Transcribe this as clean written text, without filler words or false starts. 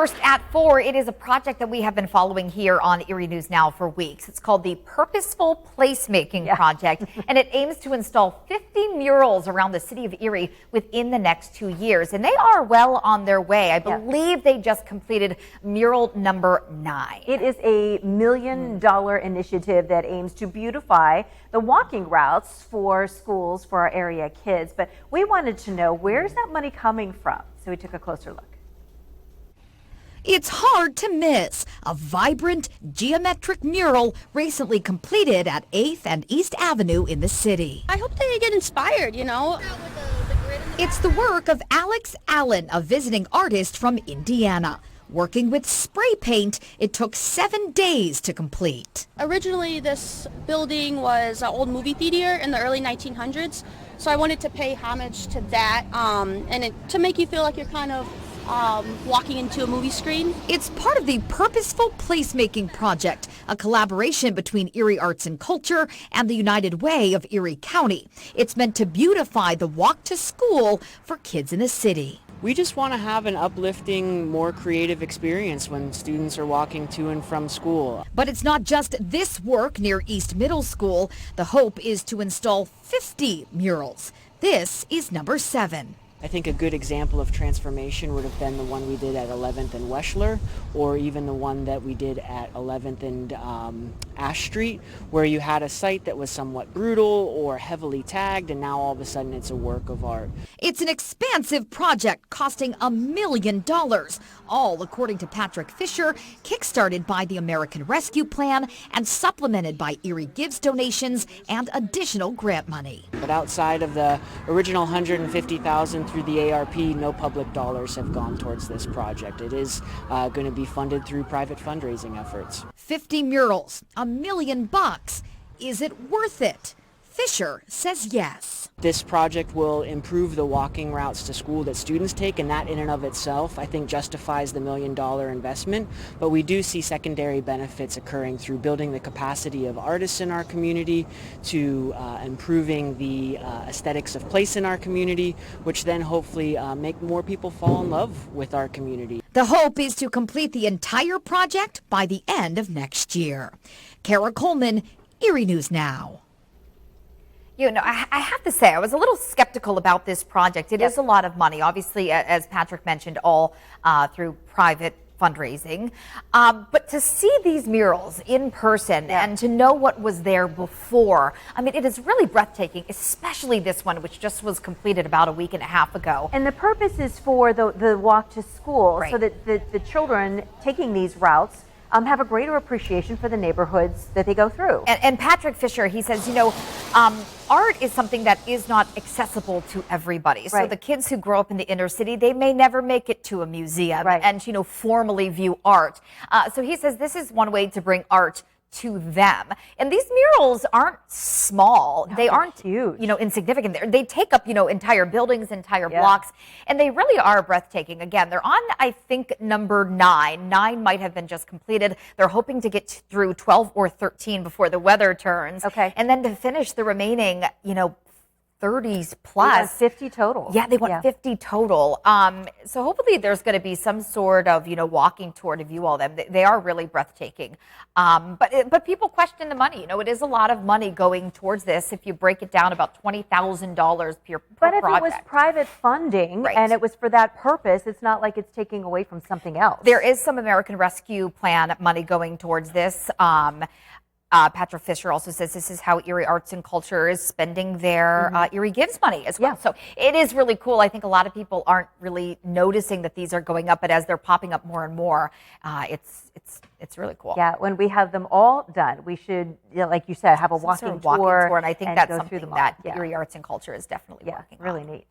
First at 4, it is a project that we have been following here on Erie News Now for weeks. It's called the Purposeful Placemaking Project, and it aims to install 50 murals around the city of Erie within the next 2 years. And they are well on their way. I believe they just completed mural number 9. It is a $1 million initiative that aims to beautify the walking routes for schools for our area kids. But we wanted to know, where's that money coming from? So we took a closer look. It's hard to miss a vibrant geometric mural recently completed at 8th and East Avenue in the city. I hope they get inspired, you know. It's the work of Alex Allen, a visiting artist from Indiana. Working with spray paint, it took 7 days to complete. Originally, this building was an old movie theater in the early 1900s, so I wanted to pay homage to that to make you feel like you're kind of walking into a movie screen. It's part of the Purposeful Placemaking Project, a collaboration between Erie Arts and Culture and the United Way of Erie County. It's meant to beautify the walk to school for kids in the city. We just want to have an uplifting, more creative experience when students are walking to and from school. But it's not just this work near East Middle School. The hope is to install 50 murals. This is number 7. I think a good example of transformation would have been the one we did at 11th and Weschler, or even the one that we did at 11th and Ash Street, where you had a site that was somewhat brutal or heavily tagged, and now all of a sudden it's a work of art. It's an expansive project costing $1 million, all according to Patrick Fisher, kickstarted by the American Rescue Plan and supplemented by Erie Gives donations and additional grant money. But outside of the original $150,000 through the ARP, no public dollars have gone towards this project. It is going to be funded through private fundraising efforts. 50 murals, $1 million. Is it worth it? Fisher says yes. This project will improve the walking routes to school that students take, and that in and of itself, I think, justifies the $1 million investment. But we do see secondary benefits occurring through building the capacity of artists in our community, to improving the aesthetics of place in our community, which then hopefully make more people fall in love with our community. The hope is to complete the entire project by the end of next year. Kara Coleman, Erie News Now. You know, I have to say, I was a little skeptical about this project. It is a lot of money, obviously, as Patrick mentioned, all through private fundraising. But to see these murals in person and to know what was there before, I mean, it is really breathtaking, especially this one, which just was completed about a week and a half ago. And the purpose is for the walk to school, so that the children taking these routes have a greater appreciation for the neighborhoods that they go through. And Patrick Fisher, he says, you know, art is something that is not accessible to everybody. So the kids who grow up in the inner city, they may never make it to a museum and, you know, formally view art. So he says this is one way to bring art to them. And these murals aren't small. They aren't huge, you know, insignificant. They take up, you know, entire buildings, entire blocks, and they really are breathtaking. Again, they're on, I think, number 9. 9 might have been just completed. They're hoping to get through 12 or 13 before the weather turns. And then to finish the remaining, you know, 30s plus. They want 50 total. Yeah, they want 50 total. So hopefully there's going to be some sort of, you know, walking tour to view all of them. They are really breathtaking. But people question the money. You know, it is a lot of money going towards this. If you break it down, about $20,000 per project. But if it was private funding and it was for that purpose, it's not like it's taking away from something else. There is some American Rescue Plan money going towards this. Patrick Fisher also says this is how Erie Arts and Culture is spending their Erie Gives money as well. So it is really cool. I think a lot of people aren't really noticing that these are going up, but as they're popping up more and more, it's really cool. Yeah, when we have them all done, we should, you know, like you said, have a walking tour. And I think that's something that Erie Arts and Culture is definitely working on. Really neat.